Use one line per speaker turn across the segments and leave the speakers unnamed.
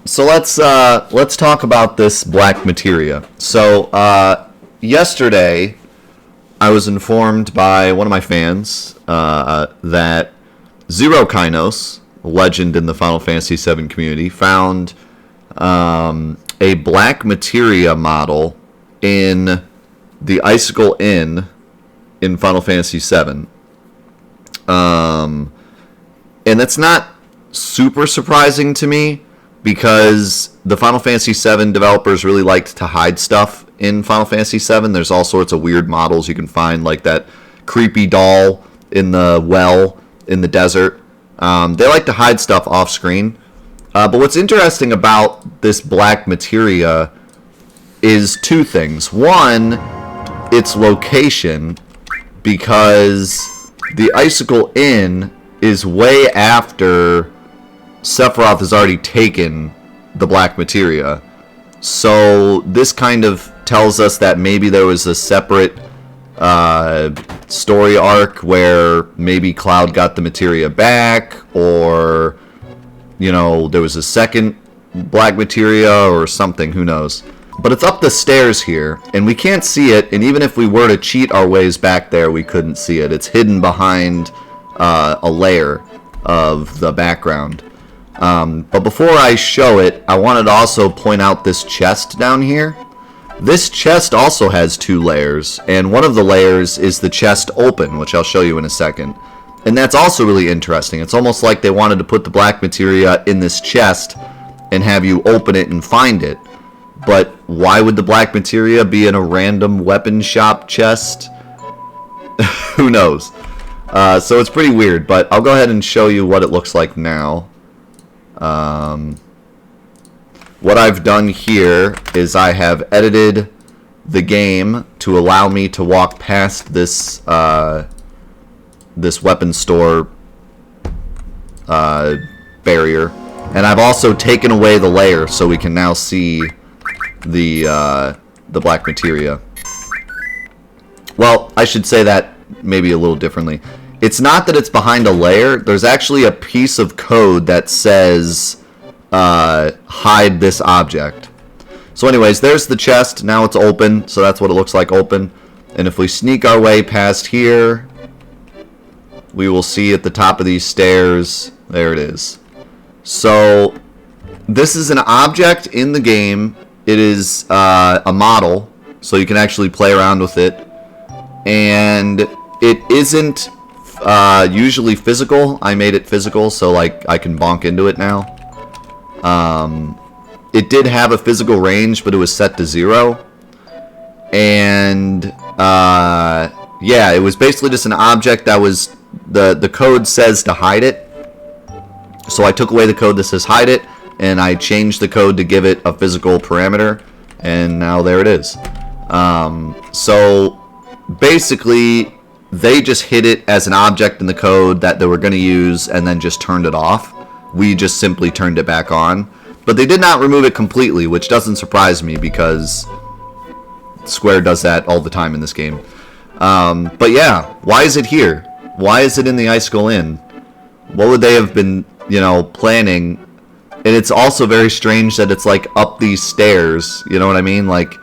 So let's talk about this black materia. So yesterday, I was informed by one of my fans that XeroKynos, a legend in the Final Fantasy VII community, found a black materia model in the Icicle Inn in Final Fantasy VII. And that's not super surprising to me because the Final Fantasy VII developers really liked to hide stuff in Final Fantasy VII. There's all sorts of weird models you can find, like that creepy doll in the well in the desert. They like to hide stuff off screen. But what's interesting about this black materia is two things. One, its location, because the Icicle Inn is way after Sephiroth has already taken the black materia. So this kind of tells us that maybe there was a separate story arc where maybe Cloud got the materia back, or there was a second black materia or something, who knows. But it's up the stairs here, and we can't see it, and even if we were to cheat our ways back there, we couldn't see it. It's hidden behind a layer of the background. But before I show it, I wanted to also point out this chest down here. This chest also has two layers, and one of the layers is the chest open, which I'll show you in a second. And that's also really interesting. It's almost like they wanted to put the black materia in this chest and have you open it and find it. But why would the black materia be in a random weapon shop chest? Who knows? So it's pretty weird, but I'll go ahead and show you what it looks like now. What I've done here is I have edited the game to allow me to walk past this this weapon store barrier, and I've also taken away the layer so we can now see the black materia. Well, I should say that maybe a little differently. It's not that it's behind a layer. There's actually a piece of code that says hide this object. So anyways, there's the chest. Now it's open, so that's what it looks like open. And if we sneak our way past here, we will see at the top of these stairs, there it is. So this is an object in the game. It is a model, so you can actually play around with it. And it isn't usually physical. I made it physical, so like I can bonk into it now. It did have a physical range, but it was set to 0. And yeah, it was basically just an object that was the code says to hide it. So I took away the code that says hide it, and I changed the code to give it a physical parameter, and now there it is. So basically, they just hid it as an object in the code that they were going to use and then just turned it off. We just simply turned it back on. But they did not remove it completely, which doesn't surprise me because Square does that all the time in this game. But yeah, why is it here? Why is it in the Icicle Inn? What would they have been, planning? And it's also very strange that it's like up these stairs, you know what I mean? Like,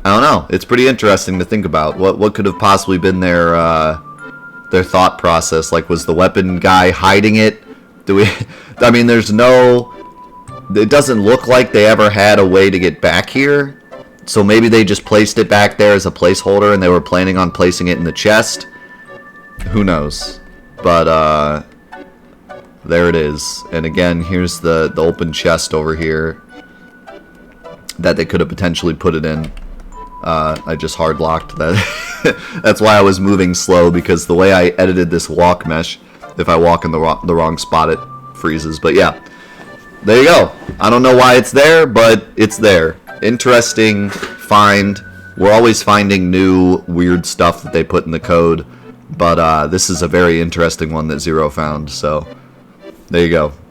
I don't know. It's pretty interesting to think about. What could have possibly been their thought process? Like, was the weapon guy hiding it? I mean, there's no... It doesn't look like they ever had a way to get back here. So maybe they just placed it back there as a placeholder and they were planning on placing it in the chest. Who knows? But, there it is. And again, here's the open chest over here that they could have potentially put it in. I just hard locked that. That's why I was moving slow, because the way I edited this walk mesh, if I walk in the wrong spot, it freezes. But yeah, there you go. I don't know why it's there, but it's there. Interesting find. We're always finding new weird stuff that they put in the code, but this is a very interesting one that Zero found. So there you go.